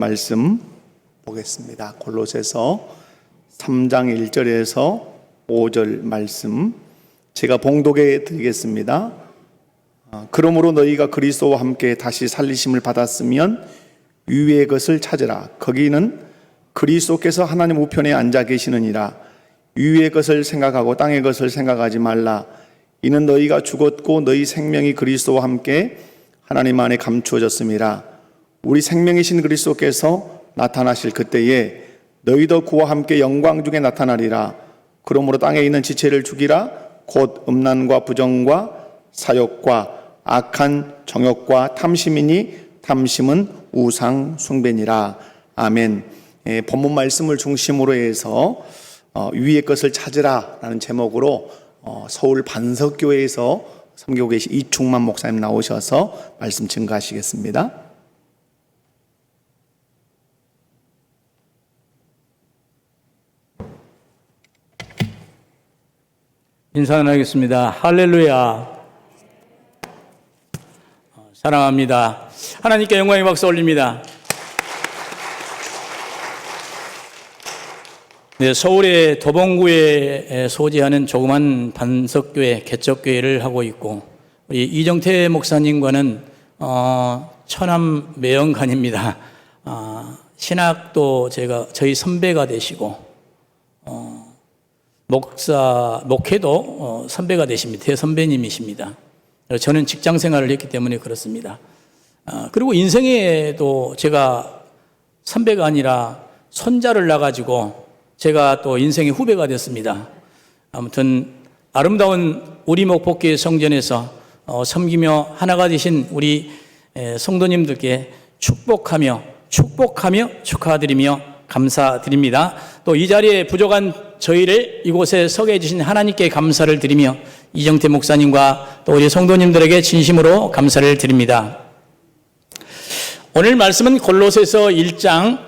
말씀 보겠습니다. 골로새서 3장 1절에서 5절 말씀 제가 봉독해 드리겠습니다. 그러므로 너희가 그리스도와 함께 다시 살리심을 받았으면 위의 것을 찾으라. 거기는 그리스도께서 하나님 우편에 앉아 계시느니라. 위의 것을 생각하고 땅의 것을 생각하지 말라. 이는 너희가 죽었고 너희 생명이 그리스도와 함께 하나님 안에 감추어졌음이라. 우리 생명이신 그리스도께서 나타나실 그때에 너희도 그와 함께 영광 중에 나타나리라. 그러므로 땅에 있는 지체를 죽이라. 곧 음란과 부정과 사욕과 악한 정욕과 탐심이니 탐심은 우상 숭배니라. 아멘. 본문 말씀을 중심으로 해서 위의 것을 찾으라 라는 제목으로 서울 반석교회에서 섬기고 계신 이충만 목사님 나오셔서 말씀 증거하시겠습니다. 인사 나누겠습니다. 할렐루야. 사랑합니다. 하나님께 영광의 박수 올립니다. 네, 서울의 도봉구에 소재하는 조그만 반석교회, 개척교회를 하고 있고, 우리 이정태 목사님과는 처남 매연간입니다. 신학도 저희 선배가 되시고, 목회도 선배가 되십니다. 대선배님이십니다. 저는 직장 생활을 했기 때문에 그렇습니다. 그리고 인생에도 제가 선배가 아니라 손자를 낳아가지고 제가 또 인생의 후배가 됐습니다. 아무튼 아름다운 우리목 복귀 성전에서 섬기며 하나가 되신 우리 성도님들께 축복하며 축하드리며 감사드립니다. 또 이 자리에 부족한 저희를 이곳에 서게 해주신 하나님께 감사를 드리며 이정태 목사님과 또 우리 성도님들에게 진심으로 감사를 드립니다. 오늘 말씀은 골로새서 3장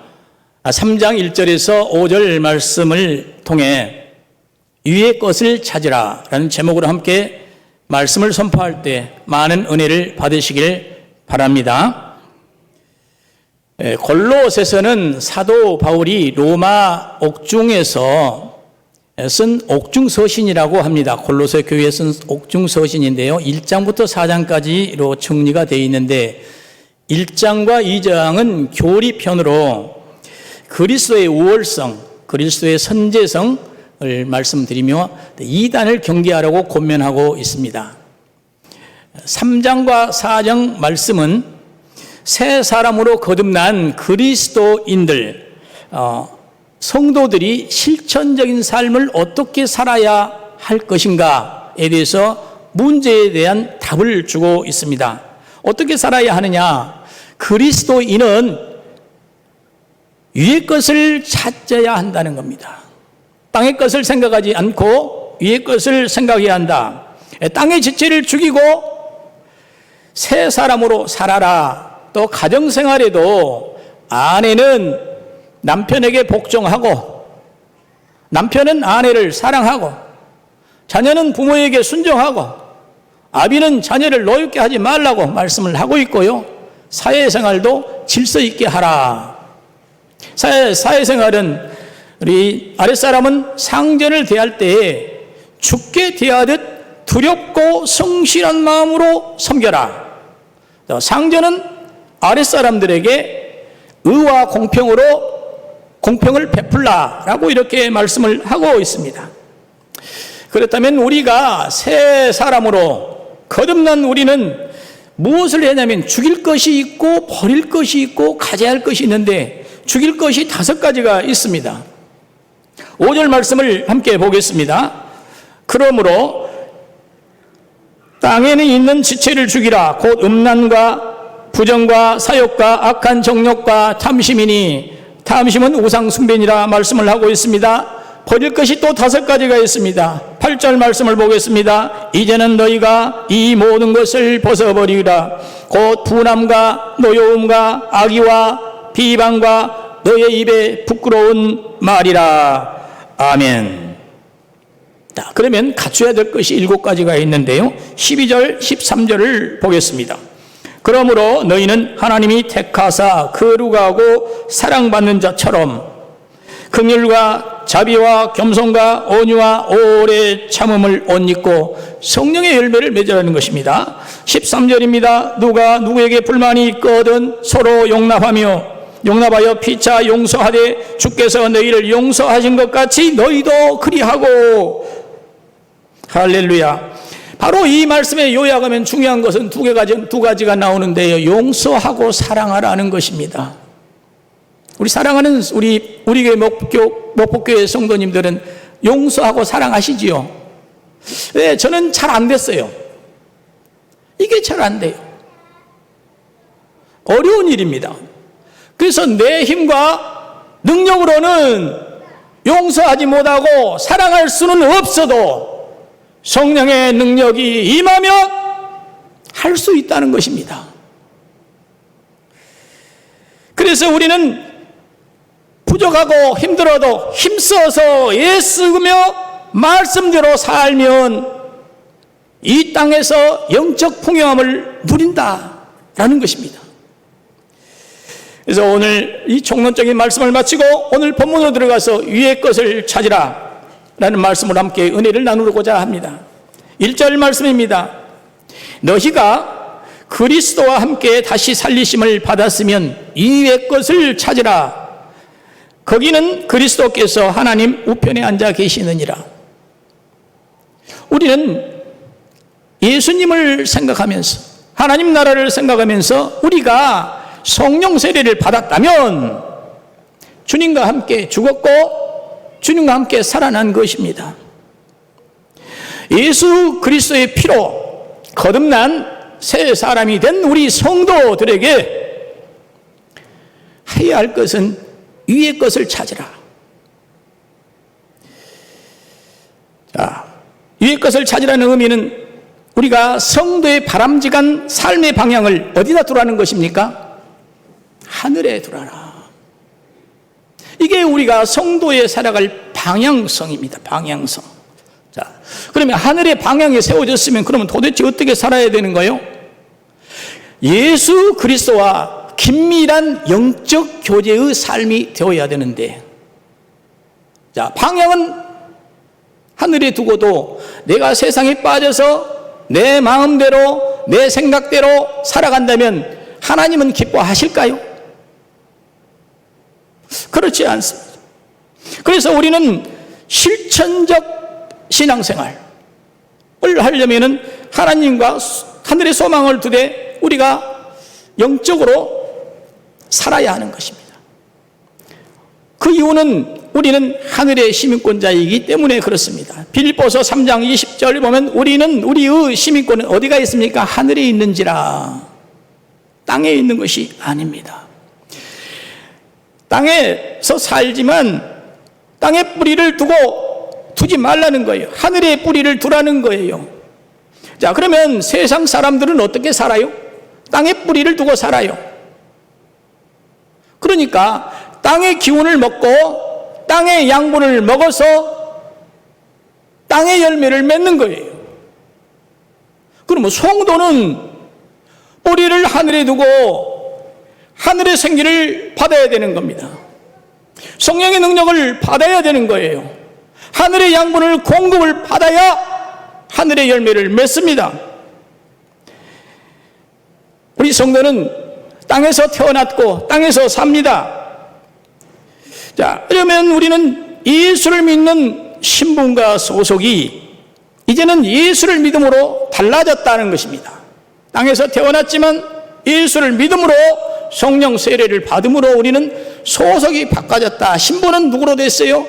1절에서 5절 말씀을 통해 위의 것을 찾으라 라는 제목으로 함께 말씀을 선포할 때 많은 은혜를 받으시길 바랍니다. 골로새서는 사도 바울이 로마 옥중에서 쓴 옥중서신이라고 합니다. 골로새 교회에 쓴 옥중서신인데요. 1장부터 4장까지로 정리가 되어 있는데 1장과 2장은 교리편으로 그리스도의 우월성, 그리스도의 선제성을 말씀드리며 이단을 경계하라고 권면하고 있습니다. 3장과 4장 말씀은 새 사람으로 거듭난 그리스도인들, 성도들이 실천적인 삶을 어떻게 살아야 할 것인가에 대해서 문제에 대한 답을 주고 있습니다. 어떻게 살아야 하느냐? 그리스도인은 위의 것을 찾아야 한다는 겁니다. 땅의 것을 생각하지 않고 위의 것을 생각해야 한다. 땅의 지체를 죽이고 새 사람으로 살아라. 또 가정생활에도 아내는 남편에게 복종하고 남편은 아내를 사랑하고 자녀는 부모에게 순종하고 아비는 자녀를 노엽게 하지 말라고 말씀을 하고 있고요. 사회생활도 질서 있게 하라. 사회생활은 우리 아랫사람은 상전을 대할 때에 죽게 대하듯 두렵고 성실한 마음으로 섬겨라. 상전은 아랫사람들에게 의와 공평을 베풀라라고 이렇게 말씀을 하고 있습니다. 그렇다면 우리가 새 사람으로 거듭난 우리는 무엇을 했냐면 죽일 것이 있고 버릴 것이 있고 가져야 할 것이 있는데 죽일 것이 5가지가 있습니다. 5절 말씀을 함께 보겠습니다. 그러므로 땅에는 있는 지체를 죽이라. 곧 음란과 부정과 사욕과 악한 정욕과 탐심이니 탐심은 우상 숭배니라 말씀을 하고 있습니다. 버릴 것이 또 5가지가 있습니다. 8절 말씀을 보겠습니다. 이제는 너희가 이 모든 것을 벗어버리라. 곧 분함과 노여움과 악의와 비방과 너의 입에 부끄러운 말이라. 아멘. 자, 그러면 갖춰야 될 것이 7가지가 있는데요. 12절 13절을 보겠습니다. 그러므로 너희는 하나님이 택하사 거룩하고 사랑받는 자처럼 긍휼과 자비와 겸손과 온유와 오래 참음을 옷 입고 성령의 열매를 맺으라는 것입니다. 13절입니다. 누가 누구에게 불만이 있거든 서로 용납하여 피차 용서하되 주께서 너희를 용서하신 것 같이 너희도 그리하고. 할렐루야. 바로 이 말씀에 요약하면 중요한 것은 두 가지가 나오는데요. 용서하고 사랑하라는 것입니다. 우리 사랑하는 우리 교회 목포교회 성도님들은 용서하고 사랑하시지요? 네, 저는 잘 안 됐어요. 이게 잘 안 돼요. 어려운 일입니다. 그래서 내 힘과 능력으로는 용서하지 못하고 사랑할 수는 없어도 성령의 능력이 임하면 할 수 있다는 것입니다. 그래서 우리는 부족하고 힘들어도 힘써서 애쓰며 말씀대로 살면 이 땅에서 영적 풍요함을 누린다라는 것입니다. 그래서 오늘 이 총론적인 말씀을 마치고 오늘 본문으로 들어가서 위의 것을 찾으라 라는 말씀을 함께 은혜를 나누고자 합니다. 1절 말씀입니다. 너희가 그리스도와 함께 다시 살리심을 받았으면 위의 것을 찾으라. 거기는 그리스도께서 하나님 우편에 앉아 계시느니라. 우리는 예수님을 생각하면서 하나님 나라를 생각하면서 우리가 성령 세례를 받았다면 주님과 함께 죽었고 주님과 함께 살아난 것입니다. 예수 그리스도의 피로 거듭난 새 사람이 된 우리 성도들에게 해야 할 것은 위의 것을 찾으라. 자, 위의 것을 찾으라는 의미는 우리가 성도의 바람직한 삶의 방향을 어디다 두라는 것입니까? 하늘에 두라라. 이게 우리가 성도에 살아갈 방향성입니다. 방향성. 자, 그러면 하늘의 방향이 세워졌으면 그러면 도대체 어떻게 살아야 되는 거예요? 예수 그리스도와 긴밀한 영적 교제의 삶이 되어야 되는데, 자, 방향은 하늘에 두고도 내가 세상에 빠져서 내 마음대로 내 생각대로 살아간다면 하나님은 기뻐하실까요? 그렇지 않습니다. 그래서 우리는 실천적 신앙생활을 하려면 하나님과 하늘의 소망을 두되 우리가 영적으로 살아야 하는 것입니다. 그 이유는 우리는 하늘의 시민권자이기 때문에 그렇습니다. 빌립보서 3장 20절 보면 우리의 시민권은 어디가 있습니까? 하늘에 있는지라. 땅에 있는 것이 아닙니다. 땅에서 살지만 땅에 뿌리를 두지 말라는 거예요. 하늘에 뿌리를 두라는 거예요. 자, 그러면 세상 사람들은 어떻게 살아요? 땅에 뿌리를 두고 살아요. 그러니까 땅의 기운을 먹고 땅의 양분을 먹어서 땅의 열매를 맺는 거예요. 그러면 성도는 뿌리를 하늘에 두고 하늘의 생기를 받아야 되는 겁니다. 성령의 능력을 받아야 되는 거예요. 하늘의 양분을 공급을 받아야 하늘의 열매를 맺습니다. 우리 성도는 땅에서 태어났고 땅에서 삽니다. 자, 그러면 우리는 예수를 믿는 신분과 소속이 이제는 예수를 믿음으로 달라졌다는 것입니다. 땅에서 태어났지만 예수를 믿음으로 성령 세례를 받음으로 우리는 소속이 바꿔졌다. 신분은 누구로 됐어요?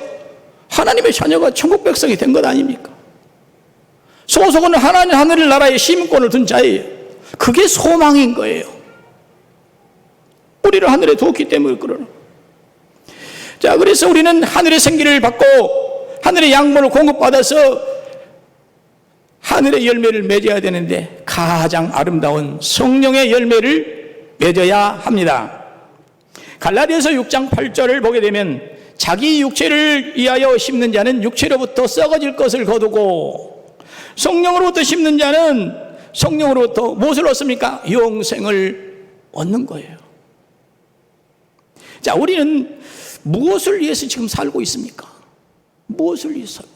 하나님의 자녀가 천국 백성이 된 것 아닙니까? 소속은 하나님 하늘 나라의 시민권을 둔 자예요. 그게 소망인 거예요. 뿌리를 하늘에 두었기 때문에 그러는. 자, 그래서 우리는 하늘의 생기를 받고 하늘의 양분을 공급받아서 하늘의 열매를 맺어야 되는데 가장 아름다운 성령의 열매를 맺어야 합니다. 갈라디아서 6장 8절을 보게 되면 자기 육체를 위하여 심는 자는 육체로부터 썩어질 것을 거두고 성령으로부터 심는 자는 성령으로부터 무엇을 얻습니까? 영생을 얻는 거예요. 자, 우리는 무엇을 위해서 지금 살고 있습니까? 무엇을 위해서 살고?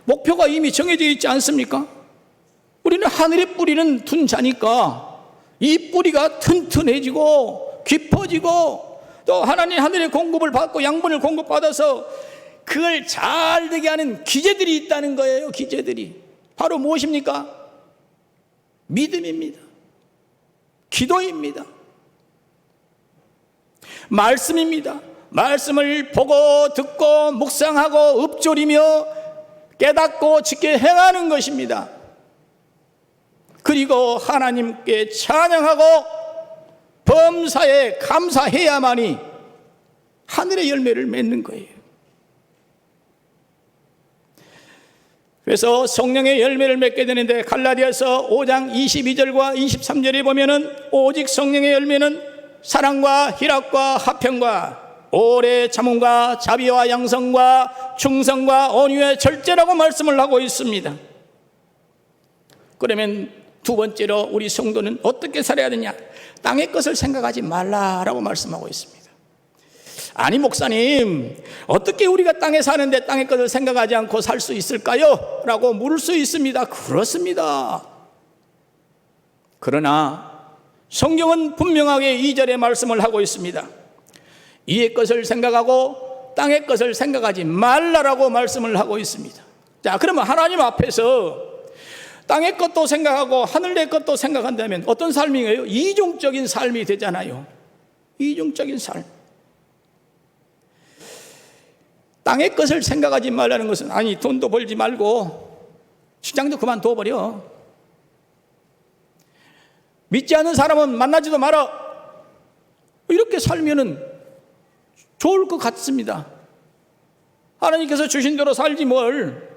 목표가 이미 정해져 있지 않습니까? 우리는 하늘에 뿌리는 둔 자니까 이 뿌리가 튼튼해지고 깊어지고 또 하나님 하늘의 공급을 받고 양분을 공급받아서 그걸 잘 되게 하는 기제들이 있다는 거예요. 기제들이 바로 무엇입니까? 믿음입니다. 기도입니다. 말씀입니다. 말씀을 보고 듣고 묵상하고 읊조리며 깨닫고 지켜 행하는 것입니다. 그리고 하나님께 찬양하고 범사에 감사해야만이 하늘의 열매를 맺는 거예요. 그래서 성령의 열매를 맺게 되는데 갈라디아서 5장 22절과 23절에 보면은 오직 성령의 열매는 사랑과 희락과 화평과 오래 참음과 자비와 양성과 충성과 온유의 절제라고 말씀을 하고 있습니다. 그러면 두 번째로 우리 성도는 어떻게 살아야 되냐? 땅의 것을 생각하지 말라라고 말씀하고 있습니다. 아니 목사님, 어떻게 우리가 땅에 사는데 땅의 것을 생각하지 않고 살 수 있을까요? 라고 물을 수 있습니다. 그렇습니다. 그러나 성경은 분명하게 2절의 말씀을 하고 있습니다. 이의 것을 생각하고 땅의 것을 생각하지 말라라고 말씀을 하고 있습니다. 자, 그러면 하나님 앞에서 땅의 것도 생각하고 하늘의 것도 생각한다면 어떤 삶이에요? 이중적인 삶이 되잖아요. 이중적인 삶. 땅의 것을 생각하지 말라는 것은 아니 돈도 벌지 말고 직장도 그만둬버려. 믿지 않는 사람은 만나지도 마라. 이렇게 살면은 좋을 것 같습니다. 하나님께서 주신 대로 살지 뭘.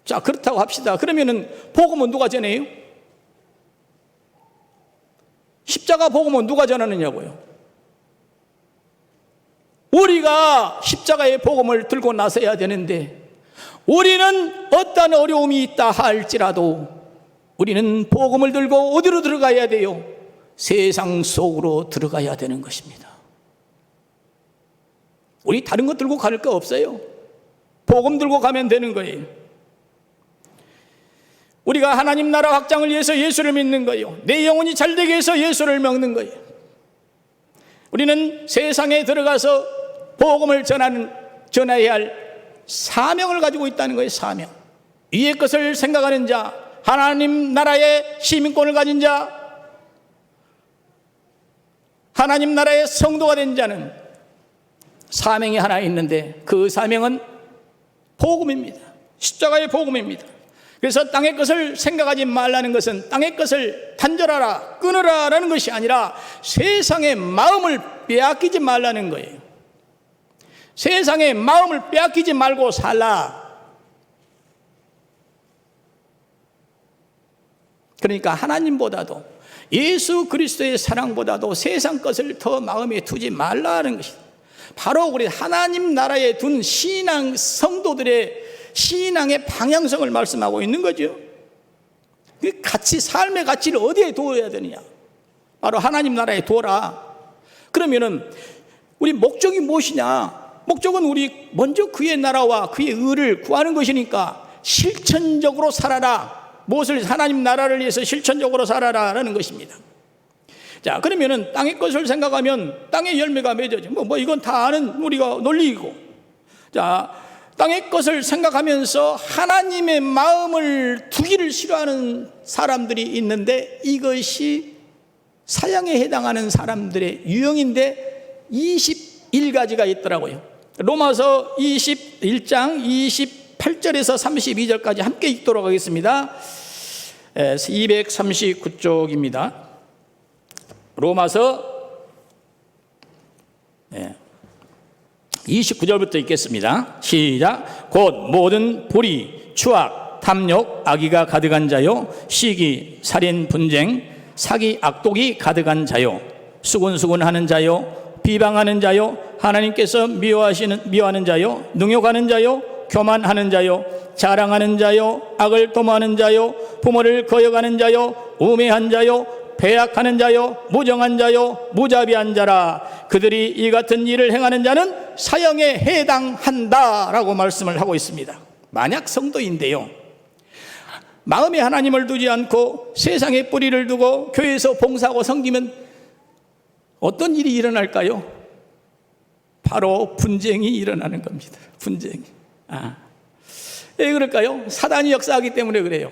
자, 그렇다고 합시다. 그러면은 복음은 누가 전해요? 십자가 복음은 누가 전하느냐고요? 우리가 십자가의 복음을 들고 나서야 되는데 우리는 어떤 어려움이 있다 할지라도 우리는 복음을 들고 어디로 들어가야 돼요? 세상 속으로 들어가야 되는 것입니다. 우리 다른 거 들고 갈 거 없어요. 복음 들고 가면 되는 거예요. 우리가 하나님 나라 확장을 위해서 예수를 믿는 거예요. 내 영혼이 잘되게 해서 예수를 먹는 거예요. 우리는 세상에 들어가서 복음을 전해야 할 사명을 가지고 있다는 거예요. 사명. 위의 것을 생각하는 자, 하나님 나라의 시민권을 가진 자, 하나님 나라의 성도가 된 자는 사명이 하나 있는데 그 사명은 복음입니다. 십자가의 복음입니다. 그래서 땅의 것을 생각하지 말라는 것은 땅의 것을 단절하라, 끊으라 라는 것이 아니라 세상의 마음을 빼앗기지 말라는 거예요. 세상의 마음을 빼앗기지 말고 살라. 그러니까 하나님보다도 예수 그리스도의 사랑보다도 세상 것을 더 마음에 두지 말라는 것이다. 바로 우리 하나님 나라에 둔 신앙 성도들의 신앙의 방향성을 말씀하고 있는 거죠. 그 가치, 삶의 가치를 어디에 두어야 되느냐? 바로 하나님 나라에 두어라. 그러면은 우리 목적이 무엇이냐? 목적은 우리 먼저 그의 나라와 그의 의를 구하는 것이니까 실천적으로 살아라. 무엇을 하나님 나라를 위해서 실천적으로 살아라라는 것입니다. 자, 그러면은 땅의 것을 생각하면 땅의 열매가 맺어져. 뭐 이건 다 아는 우리가 논리이고. 자, 땅의 것을 생각하면서 하나님의 마음을 두기를 싫어하는 사람들이 있는데 이것이 사형에 해당하는 사람들의 유형인데 21가지가 있더라고요. 로마서 21장 28절에서 32절까지 함께 읽도록 하겠습니다. 239쪽입니다. 로마서 29절부터 읽겠습니다. 시작. 곧 모든 불의, 추악, 탐욕, 악의가 가득한 자요, 시기, 살인, 분쟁, 사기, 악독이 가득한 자요, 수군수군하는 자요, 비방하는 자요, 하나님께서 미워하는 자요, 능욕하는 자요, 교만하는 자요, 자랑하는 자요, 악을 도모하는 자요, 부모를 거역하는 자요, 우매한 자요, 배약하는 자요, 무정한 자요, 무자비한 자라. 그들이 이 같은 일을 행하는 자는 사형에 해당한다라고 말씀을 하고 있습니다. 만약 성도인데요, 마음에 하나님을 두지 않고 세상에 뿌리를 두고 교회에서 봉사하고 섬기면 어떤 일이 일어날까요? 바로 분쟁이 일어나는 겁니다. 분쟁이. 왜 그럴까요? 사단이 역사하기 때문에 그래요.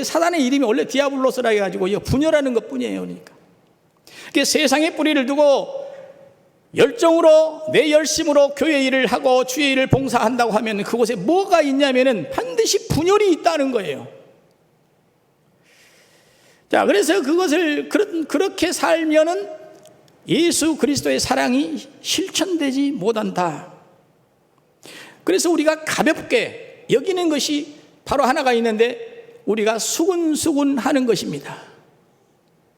사단의 이름이 원래 디아블로스라 해가지고 분열하는 것 뿐이에요. 그러니까 세상에 뿌리를 두고 열정으로 내 열심으로 교회 일을 하고 주의 일을 봉사한다고 하면 그곳에 뭐가 있냐면은 반드시 분열이 있다는 거예요. 자, 그래서 그것을 그렇게 살면은 예수 그리스도의 사랑이 실천되지 못한다. 그래서 우리가 가볍게 여기는 것이 바로 하나가 있는데 우리가 수군수군 하는 것입니다.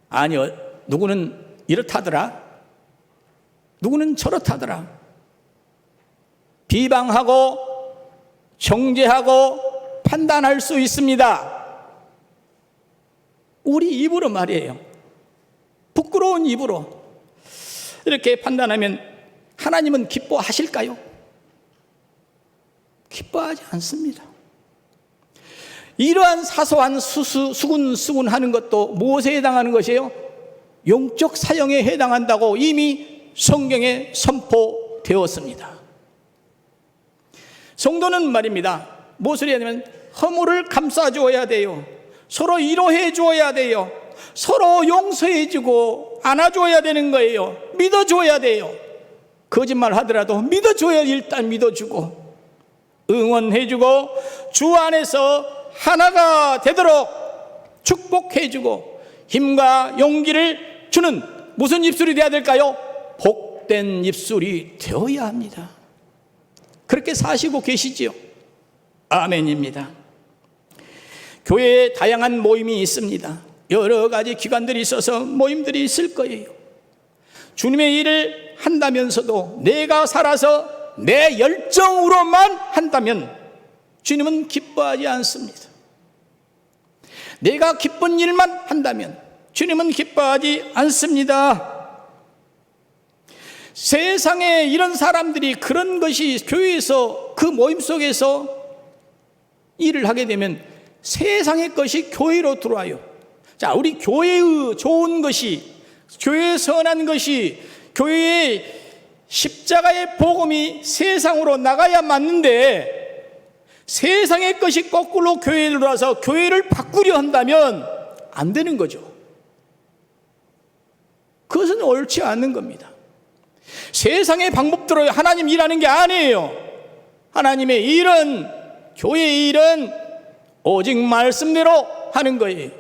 아니요, 누구는 이렇다더라, 누구는 저렇다더라. 비방하고 정죄하고 판단할 수 있습니다. 우리 입으로 말이에요. 부끄러운 입으로 이렇게 판단하면 하나님은 기뻐하실까요? 기뻐하지 않습니다. 이러한 사소한 수군수군하는 것도 무엇에 해당하는 것이에요? 영적 사형에 해당한다고 이미 성경에 선포되었습니다. 성도는 말입니다, 무엇을 해야 되면 허물을 감싸주어야 돼요. 서로 위로해 주어야 돼요. 서로 용서해 주고 안아줘야 되는 거예요. 믿어줘야 돼요. 거짓말 하더라도 믿어줘야 일단 믿어주고 응원해주고 주 안에서 하나가 되도록 축복해주고 힘과 용기를 주는 무슨 입술이 되어야 될까요? 복된 입술이 되어야 합니다. 그렇게 사시고 계시지요? 아멘입니다. 교회에 다양한 모임이 있습니다. 여러 가지 기관들이 있어서 모임들이 있을 거예요. 주님의 일을 한다면서도 내가 살아서 내 열정으로만 한다면 주님은 기뻐하지 않습니다. 내가 기쁜 일만 한다면 주님은 기뻐하지 않습니다. 세상에 이런 사람들이 그런 것이 교회에서 그 모임 속에서 일을 하게 되면 세상의 것이 교회로 들어와요. 자, 우리 교회의 좋은 것이, 교회의 선한 것이, 교회의 십자가의 복음이 세상으로 나가야 맞는데 세상의 것이 거꾸로 교회로 들어와서 교회를 바꾸려 한다면 안 되는 거죠. 그것은 옳지 않는 겁니다. 세상의 방법대로 하나님 일하는 게 아니에요. 하나님의 일은, 교회의 일은 오직 말씀대로 하는 거예요.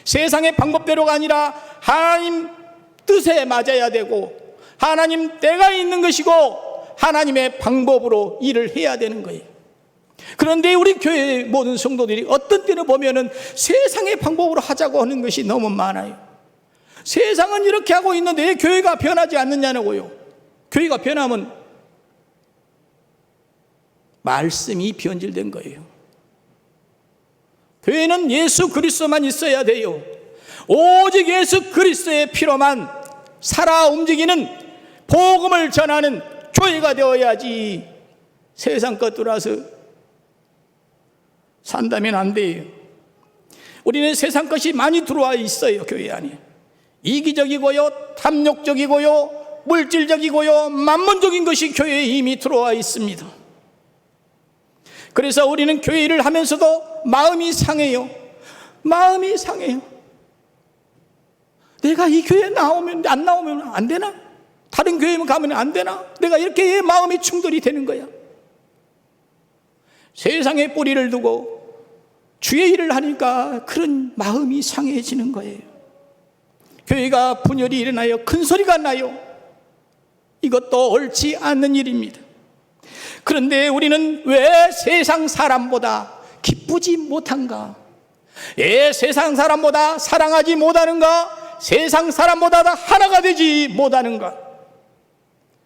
세상의 방법대로가 아니라 하나님 뜻에 맞아야 되고 하나님 때가 있는 것이고 하나님의 방법으로 일을 해야 되는 거예요. 그런데 우리 교회 모든 성도들이 어떤 때는 보면은 세상의 방법으로 하자고 하는 것이 너무 많아요. 세상은 이렇게 하고 있는데 왜 교회가 변하지 않느냐고요. 교회가 변하면 말씀이 변질된 거예요. 교회는 예수 그리스도만 있어야 돼요. 오직 예수 그리스도의 피로만 살아 움직이는 복음을 전하는 교회가 되어야지 세상 것 들어와서 산다면 안 돼요. 우리는 세상 것이 많이 들어와 있어요. 교회 안에 이기적이고요, 탐욕적이고요, 물질적이고요, 만문적인 것이 교회에 이미 들어와 있습니다. 그래서 우리는 교회 일을 하면서도 마음이 상해요. 마음이 상해요. 내가 이 교회에 안 나오면 안 되나? 다른 교회에 가면 안 되나? 내가 이렇게 마음이 충돌이 되는 거야. 세상에 뿌리를 두고 주의 일을 하니까 그런 마음이 상해지는 거예요. 교회가 분열이 일어나요. 큰 소리가 나요. 이것도 옳지 않는 일입니다. 그런데 우리는 왜 세상 사람보다 기쁘지 못한가? 왜 세상 사람보다 사랑하지 못하는가? 세상 사람보다 하나가 되지 못하는가?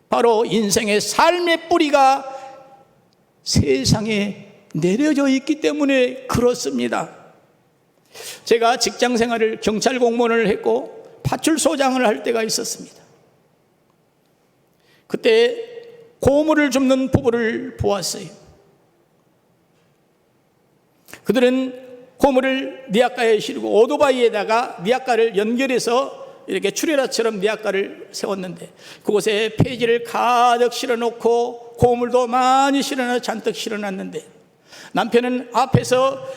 바로 인생의 삶의 뿌리가 세상에 내려져 있기 때문에 그렇습니다. 제가 직장 생활을 경찰 공무원을 했고 파출소장을 할 때가 있었습니다. 그때 고물을 줍는 부부를 보았어요. 그들은 고물을 니아가에 실고 오토바이에다가 니아가를 연결해서 이렇게 추레라처럼 니아가를 세웠는데 그곳에 폐지를 가득 실어놓고 고물도 많이 잔뜩 실어놨는데 남편은 앞에서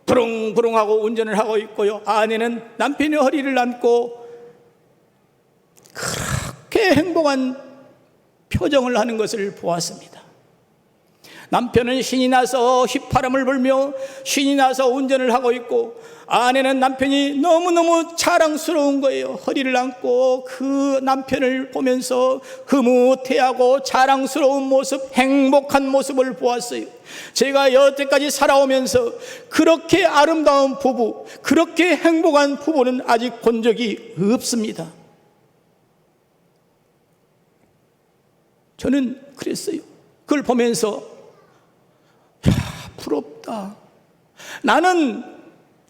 부릉부릉하고 운전을 하고 있고요. 아내는 남편의 허리를 안고 그렇게 행복한 표정을 하는 것을 보았습니다. 남편은 신이 나서 휘파람을 불며 신이 나서 운전을 하고 있고 아내는 남편이 너무너무 자랑스러운 거예요. 허리를 안고 그 남편을 보면서 흐뭇해하고 자랑스러운 모습, 행복한 모습을 보았어요. 제가 여태까지 살아오면서 그렇게 아름다운 부부, 그렇게 행복한 부부는 아직 본 적이 없습니다. 저는 그랬어요. 그걸 보면서 부럽다. 나는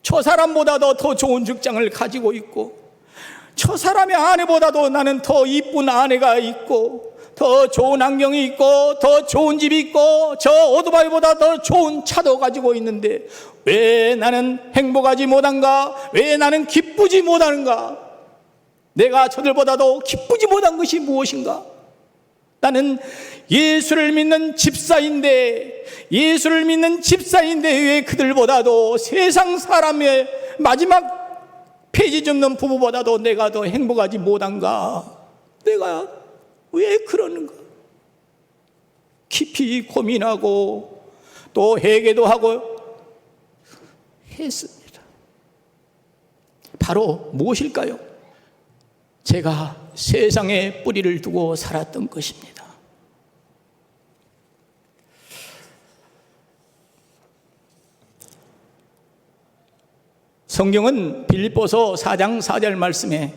저 사람보다도 더 좋은 직장을 가지고 있고 저 사람의 아내보다도 나는 더 이쁜 아내가 있고 더 좋은 환경이 있고 더 좋은 집이 있고 저 오토바이보다 더 좋은 차도 가지고 있는데 왜 나는 행복하지 못한가? 왜 나는 기쁘지 못하는가? 내가 저들보다도 기쁘지 못한 것이 무엇인가? 나는 예수를 믿는 집사인데 왜 그들보다도 세상 사람의 마지막 폐지 줍는 부부보다도 내가 더 행복하지 못한가? 내가 왜 그러는가? 깊이 고민하고 또 회개도 하고 했습니다. 바로 무엇일까요? 제가 세상에 뿌리를 두고 살았던 것입니다. 성경은 빌립보서 4장 4절 말씀에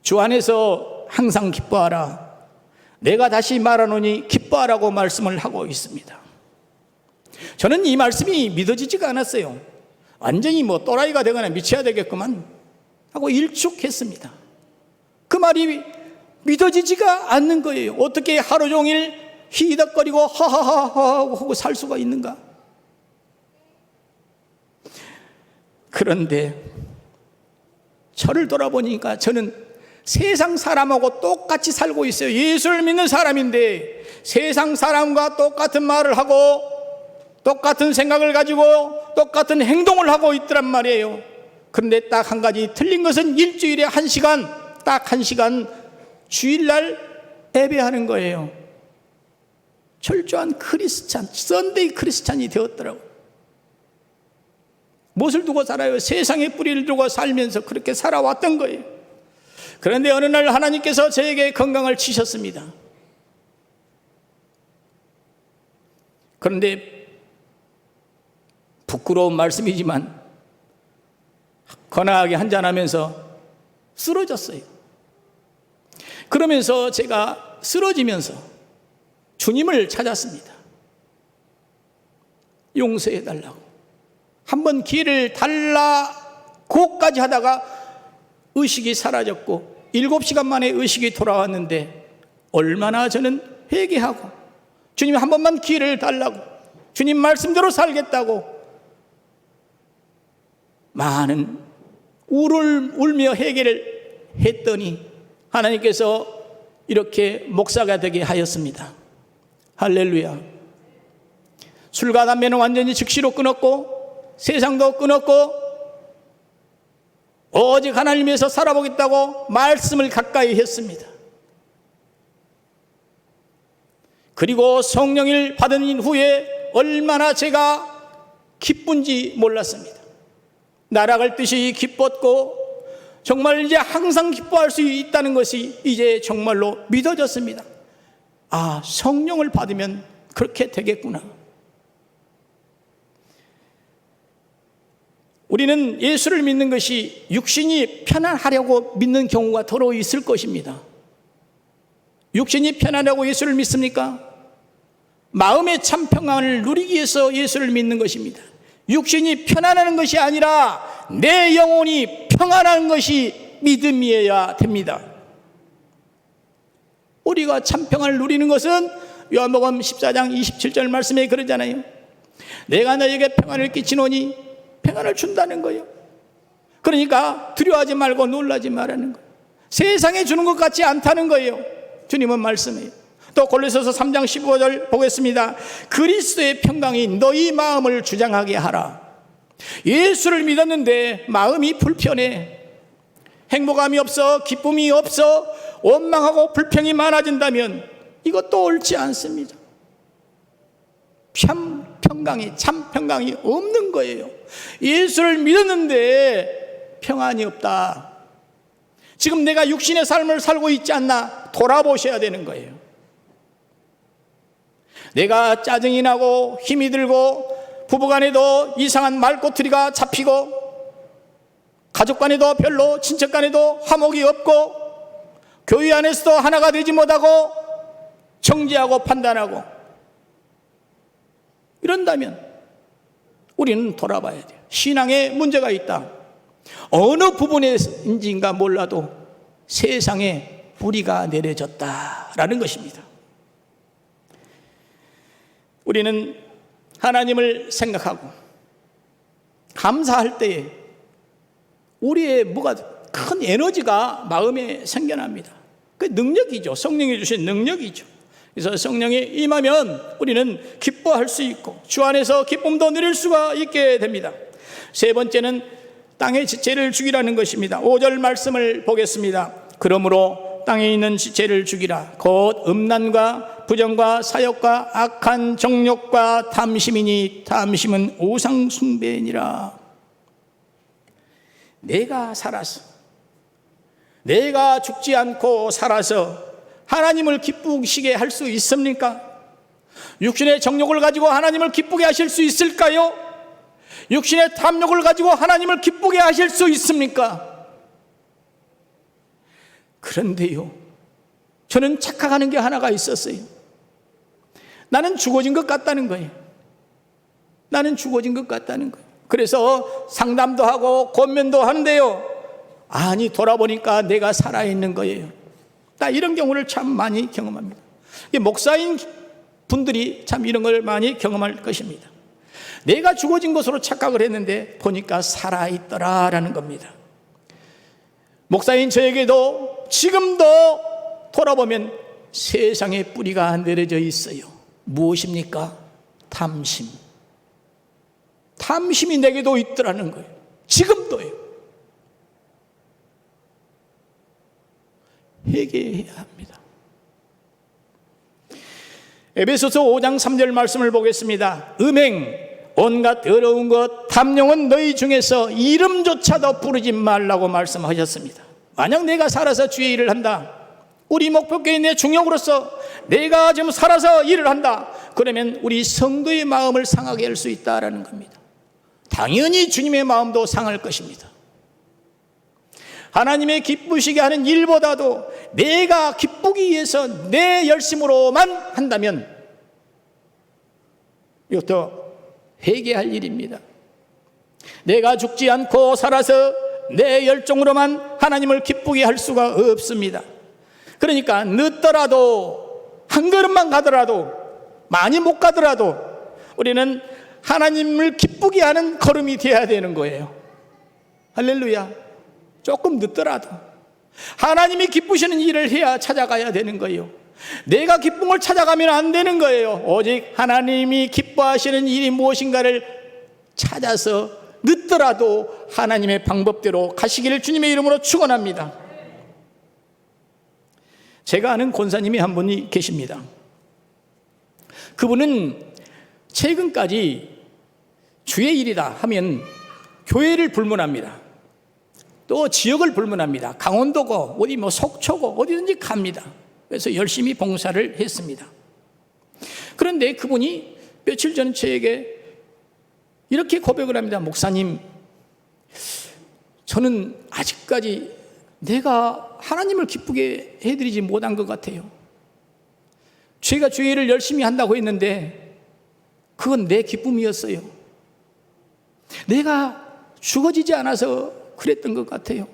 주 안에서 항상 기뻐하라. 내가 다시 말하노니 기뻐하라고 말씀을 하고 있습니다. 저는 이 말씀이 믿어지지가 않았어요. 완전히 또라이가 되거나 미쳐야 되겠구만 하고 일축했습니다. 그 말이 믿어지지가 않는 거예요. 어떻게 하루 종일 히덕거리고 하하하하 하고 살 수가 있는가? 그런데 저를 돌아보니까 저는 세상 사람하고 똑같이 살고 있어요. 예수를 믿는 사람인데 세상 사람과 똑같은 말을 하고 똑같은 생각을 가지고 똑같은 행동을 하고 있더란 말이에요. 그런데 딱 한 가지 틀린 것은 일주일에 1시간, 딱 1시간 주일날 예배하는 거예요. 철저한 크리스찬, 썬데이 크리스찬이 되었더라고요. 무엇을 두고 살아요? 세상에 뿌리를 두고 살면서 그렇게 살아왔던 거예요. 그런데 어느 날 하나님께서 저에게 건강을 주셨습니다. 그런데 부끄러운 말씀이지만 거나하게 한잔하면서 쓰러졌어요. 그러면서 제가 쓰러지면서 주님을 찾았습니다. 용서해 달라고. 한번 기회를 달라고까지 하다가 의식이 사라졌고 7시간 만에 의식이 돌아왔는데 얼마나 저는 회개하고 주님 한 번만 기회를 달라고 주님 말씀대로 살겠다고 많은 울며 회개를 했더니 하나님께서 이렇게 목사가 되게 하였습니다. 할렐루야. 술과 담배는 완전히 즉시로 끊었고 세상도 끊었고 오직 하나님 위해서 살아보겠다고 말씀을 가까이 했습니다. 그리고 성령을 받은 후에 얼마나 제가 기쁜지 몰랐습니다. 날아갈 듯이 기뻤고 정말 이제 항상 기뻐할 수 있다는 것이 이제 정말로 믿어졌습니다. 아, 성령을 받으면 그렇게 되겠구나. 우리는 예수를 믿는 것이 육신이 편안하려고 믿는 경우가 더러 있을 것입니다. 육신이 편안하고 예수를 믿습니까? 마음의 참 평안을 누리기 위해서 예수를 믿는 것입니다. 육신이 편안하는 것이 아니라 내 영혼이 평안한 것이 믿음이어야 됩니다. 우리가 참 평안을 누리는 것은 요한복음 14장 27절 말씀에 그러잖아요. 내가 너에게 평안을 끼치노니 평안을 준다는 거예요. 그러니까 두려워하지 말고 놀라지 말라는 거예요. 세상에 주는 것 같지 않다는 거예요. 주님은 말씀해요. 또 골로새서 3장 15절 보겠습니다. 그리스도의 평강이 너희 마음을 주장하게 하라. 예수를 믿었는데 마음이 불편해, 행복감이 없어, 기쁨이 없어, 원망하고 불평이 많아진다면 이것도 옳지 않습니다. 참 평강이 없는 거예요. 예수를 믿었는데 평안이 없다. 지금 내가 육신의 삶을 살고 있지 않나 돌아보셔야 되는 거예요. 내가 짜증이 나고 힘이 들고 부부간에도 이상한 말꼬투리가 잡히고 가족간에도 별로, 친척간에도 화목이 없고 교회 안에서도 하나가 되지 못하고 정죄하고 판단하고 이런다면 우리는 돌아봐야 돼요. 신앙에 문제가 있다. 어느 부분에인지인가 몰라도 세상에 뿌리가 내려졌다라는 것입니다. 우리는 하나님을 생각하고 감사할 때에 우리의 뭐가 큰 에너지가 마음에 생겨납니다. 그 능력이죠. 성령이 주신 능력이죠. 그래서 성령이 임하면 우리는 기뻐할 수 있고 주 안에서 기쁨도 누릴 수가 있게 됩니다. 세 번째는 땅의 지체를 죽이라는 것입니다. 5절 말씀을 보겠습니다. 그러므로 땅에 있는 지체를 죽이라. 곧 음란과 부정과 사욕과 악한 정욕과 탐심이니 탐심은 우상 숭배니라. 내가 살아서, 내가 죽지 않고 살아서 하나님을 기쁘시게 할 수 있습니까? 육신의 정욕을 가지고 하나님을 기쁘게 하실 수 있을까요? 육신의 탐욕을 가지고 하나님을 기쁘게 하실 수 있습니까? 그런데요, 저는 착각하는 게 하나가 있었어요. 나는 죽어진 것 같다는 거예요. 나는 죽어진 것 같다는 거예요. 그래서 상담도 하고 권면도 하는데요, 아니 돌아보니까 내가 살아있는 거예요. 나 이런 경우를 참 많이 경험합니다. 목사인 분들이 참 이런 걸 많이 경험할 것입니다. 내가 죽어진 것으로 착각을 했는데 보니까 살아있더라라는 겁니다. 목사인 저에게도 지금도 돌아보면 세상에 뿌리가 내려져 있어요. 무엇입니까? 탐심. 탐심이 내게도 있더라는 거예요. 지금도요. 회개해야 합니다. 에베소서 5장 3절 말씀을 보겠습니다. 음행, 온갖 더러운 것, 탐욕은 너희 중에서 이름조차도 부르지 말라고 말씀하셨습니다. 만약 내가 살아서 주의 일을 한다, 우리 목표교회 내 중역으로서 내가 지금 살아서 일을 한다, 그러면 우리 성도의 마음을 상하게 할 수 있다라는 겁니다. 당연히 주님의 마음도 상할 것입니다. 하나님의 기쁘시게 하는 일보다도 내가 기쁘기 위해서 내 열심으로만 한다면 이것도 회개할 일입니다. 내가 죽지 않고 살아서 내 열정으로만 하나님을 기쁘게 할 수가 없습니다. 그러니까 늦더라도 한 걸음만 가더라도 많이 못 가더라도 우리는 하나님을 기쁘게 하는 걸음이 되어야 되는 거예요. 할렐루야. 조금 늦더라도 하나님이 기쁘시는 일을 해야 찾아가야 되는 거예요. 내가 기쁨을 찾아가면 안 되는 거예요. 오직 하나님이 기뻐하시는 일이 무엇인가를 찾아서 늦더라도 하나님의 방법대로 가시기를 주님의 이름으로 축원합니다. 제가 아는 권사님이 한 분이 계십니다. 그분은 최근까지 주의 일이다 하면 교회를 불문합니다. 또 지역을 불문합니다. 강원도고 어디 뭐 속초고 어디든지 갑니다. 그래서 열심히 봉사를 했습니다. 그런데 그분이 며칠 전 저에게 이렇게 고백을 합니다. 목사님, 저는 아직까지 내가 하나님을 기쁘게 해드리지 못한 것 같아요. 제가 주일을 열심히 한다고 했는데 그건 내 기쁨이었어요. 내가 죽어지지 않아서 그랬던 것 같아요.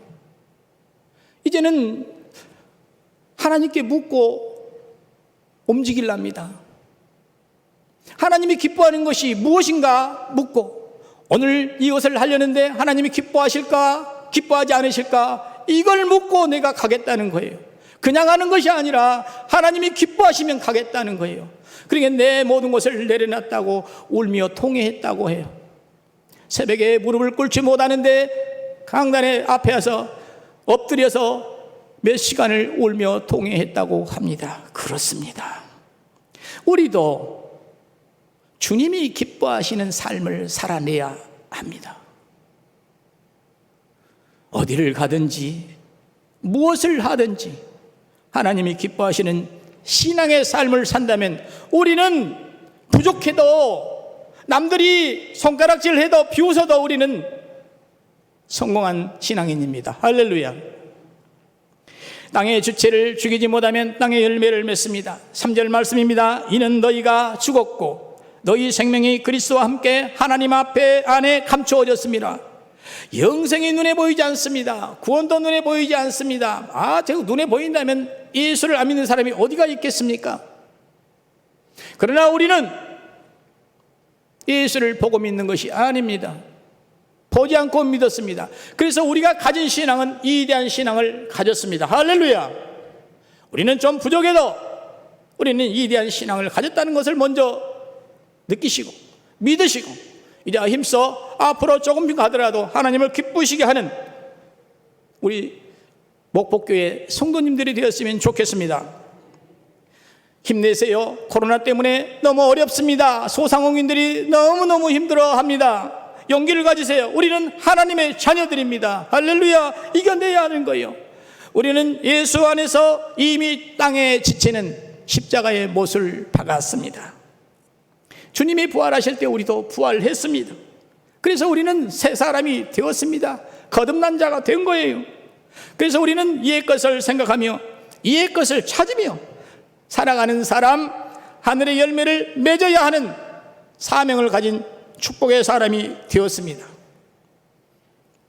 이제는 하나님께 묻고 움직이랍니다. 하나님이 기뻐하는 것이 무엇인가 묻고, 오늘 이것을 하려는데 하나님이 기뻐하실까 기뻐하지 않으실까, 이걸 묻고 내가 가겠다는 거예요. 그냥 하는 것이 아니라 하나님이 기뻐하시면 가겠다는 거예요. 그러니까 내 모든 것을 내려놨다고 울며 통회했다고 해요. 새벽에 무릎을 꿇지 못하는데 강단에 앞에 와서 엎드려서 몇 시간을 울며 통회했다고 합니다. 그렇습니다. 우리도 주님이 기뻐하시는 삶을 살아내야 합니다. 어디를 가든지 무엇을 하든지 하나님이 기뻐하시는 신앙의 삶을 산다면 우리는 부족해도, 남들이 손가락질 해도 비웃어도 우리는 성공한 신앙인입니다. 할렐루야. 땅의 주체를 죽이지 못하면 땅의 열매를 맺습니다. 3절 말씀입니다. 이는 너희가 죽었고 너희 생명이 그리스도와 함께 하나님 앞에 안에 감추어졌습니다. 영생이 눈에 보이지 않습니다. 구원도 눈에 보이지 않습니다. 제가 눈에 보인다면 예수를 안 믿는 사람이 어디가 있겠습니까? 그러나 우리는 예수를 보고 믿는 것이 아닙니다. 보지 않고 믿었습니다. 그래서 우리가 가진 신앙은 이대한 신앙을 가졌습니다. 할렐루야. 우리는 좀 부족해도 우리는 이대한 신앙을 가졌다는 것을 먼저 느끼시고 믿으시고, 이제 힘써 앞으로 조금 가더라도 하나님을 기쁘시게 하는 우리 목복교회 성도님들이 되었으면 좋겠습니다. 힘내세요. 코로나 때문에 너무 어렵습니다. 소상공인들이 너무너무 힘들어합니다. 용기를 가지세요. 우리는 하나님의 자녀들입니다. 할렐루야. 이겨내야 하는 거예요. 우리는 예수 안에서 이미 땅에 지치는 십자가의 못을 박았습니다. 주님이 부활하실 때 우리도 부활했습니다. 그래서 우리는 새 사람이 되었습니다. 거듭난 자가 된 거예요. 그래서 우리는 이의 것을 생각하며 이의 것을 찾으며 살아가는 사람, 하늘의 열매를 맺어야 하는 사명을 가진 축복의 사람이 되었습니다.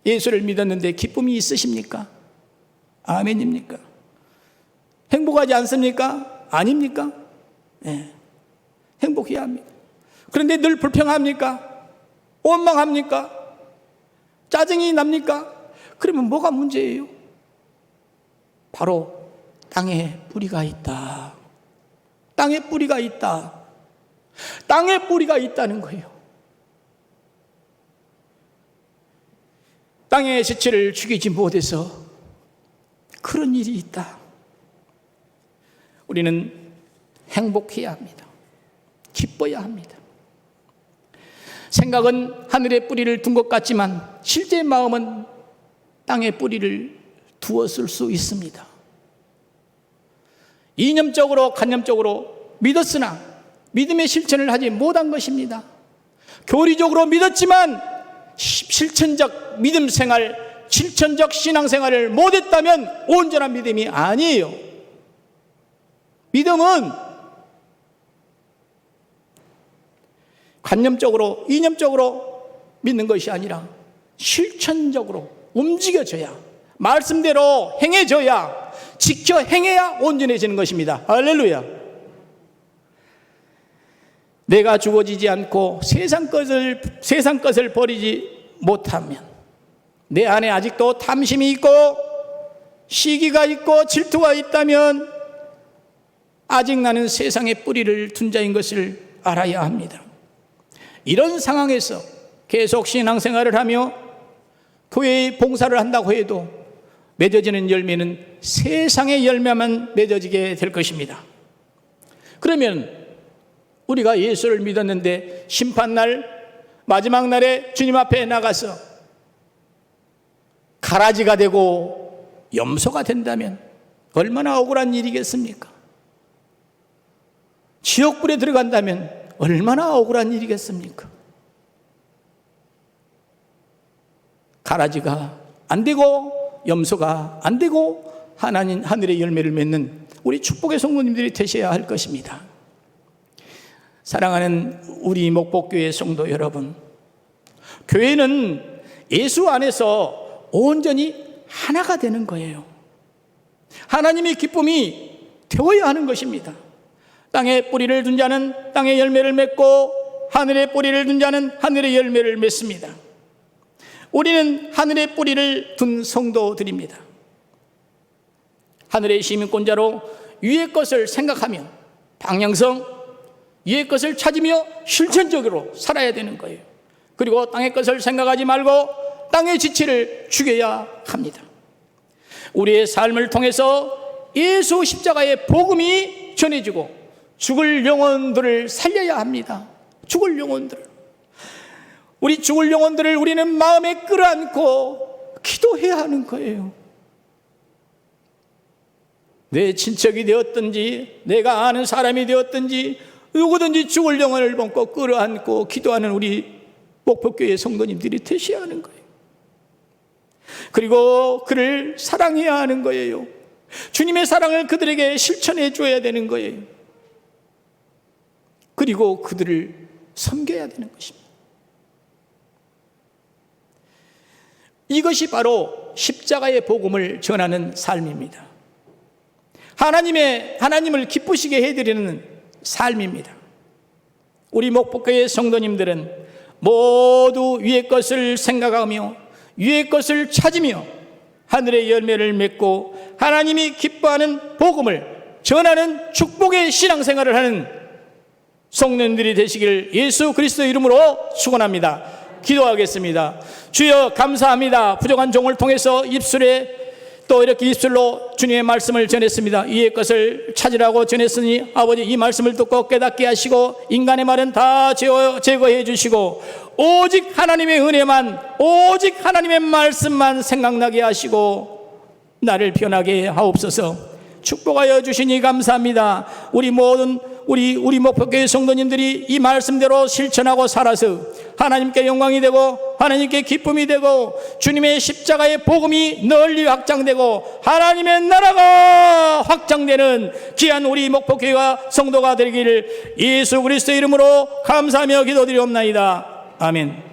예수를 믿었는데 기쁨이 있으십니까? 아멘입니까? 행복하지 않습니까? 아닙니까? 네. 행복해야 합니다. 그런데 늘 불평합니까? 원망합니까? 짜증이 납니까? 그러면 뭐가 문제예요? 바로 땅에 뿌리가 있다. 땅에 뿌리가 있다. 땅에 뿌리가 있다는 거예요. 땅의 지체를 죽이지 못해서 그런 일이 있다. 우리는 행복해야 합니다. 기뻐야 합니다. 생각은 하늘에 뿌리를 둔 것 같지만 실제 마음은 땅에 뿌리를 두었을 수 있습니다. 이념적으로 간념적으로 믿었으나 믿음의 실천을 하지 못한 것입니다. 교리적으로 믿었지만 실천적 믿음 생활, 실천적 신앙 생활을 못했다면 온전한 믿음이 아니에요. 믿음은 관념적으로, 이념적으로 믿는 것이 아니라 실천적으로 움직여져야, 말씀대로 행해져야, 지켜 행해야 온전해지는 것입니다. 할렐루야. 내가 죽어지지 않고 세상 것을 버리지 못하면, 내 안에 아직도 탐심이 있고 시기가 있고 질투가 있다면 아직 나는 세상에 뿌리를 둔 자인 것을 알아야 합니다. 이런 상황에서 계속 신앙생활을 하며 교회의 봉사를 한다고 해도 맺어지는 열매는 세상의 열매만 맺어지게 될 것입니다. 그러면 우리가 예수를 믿었는데 심판날, 마지막 날에 주님 앞에 나가서 가라지가 되고 염소가 된다면 얼마나 억울한 일이겠습니까? 지옥불에 들어간다면 얼마나 억울한 일이겠습니까? 가라지가 안 되고 염소가 안 되고 하나님 하늘의 열매를 맺는 우리 축복의 성도님들이 되셔야 할 것입니다. 사랑하는 우리 목복교회 성도 여러분, 교회는 예수 안에서 온전히 하나가 되는 거예요. 하나님의 기쁨이 되어야 하는 것입니다. 땅에 뿌리를 둔 자는 땅에 열매를 맺고 하늘에 뿌리를 둔 자는 하늘의 열매를 맺습니다. 우리는 하늘의 뿌리를 둔 성도들입니다. 하늘의 시민권자로 위의 것을 생각하며 방향성, 위의 것을 찾으며 실천적으로 살아야 되는 거예요. 그리고 땅의 것을 생각하지 말고 땅의 지체를 죽여야 합니다. 우리의 삶을 통해서 예수 십자가의 복음이 전해지고 죽을 영혼들을 살려야 합니다. 죽을 영혼들. 우리 죽을 영혼들을 우리는 마음에 끌어안고 기도해야 하는 거예요. 내 친척이 되었든지 내가 아는 사람이 되었든지 누구든지 죽을 영혼을 본고 끌어안고 기도하는 우리 목포교회 성도님들이 되셔야 하는 거예요. 그리고 그를 사랑해야 하는 거예요. 주님의 사랑을 그들에게 실천해 줘야 되는 거예요. 그리고 그들을 섬겨야 되는 것입니다. 이것이 바로 십자가의 복음을 전하는 삶입니다. 하나님을 기쁘시게 해드리는 삶입니다. 우리 목포교회 성도님들은 모두 위의 것을 생각하며 위의 것을 찾으며 하늘의 열매를 맺고 하나님이 기뻐하는 복음을 전하는 축복의 신앙생활을 하는 성도님들이 되시길 예수 그리스도의 이름으로 축원합니다. 기도하겠습니다. 주여 감사합니다. 부족한 종을 통해서 입술에 또 이렇게 입술로 주님의 말씀을 전했습니다. 위의 것을 찾으라고 전했으니 아버지 이 말씀을 듣고 깨닫게 하시고 인간의 말은 다 제거해 주시고 오직 하나님의 은혜만, 오직 하나님의 말씀만 생각나게 하시고 나를 변하게 하옵소서. 축복하여 주시니 감사합니다. 우리 모든 우리 목포교회 성도님들이 이 말씀대로 실천하고 살아서 하나님께 영광이 되고 하나님께 기쁨이 되고 주님의 십자가의 복음이 널리 확장되고 하나님의 나라가 확장되는 귀한 우리 목포교회와 성도가 되기를 예수 그리스도의 이름으로 감사하며 기도드리옵나이다. 아멘.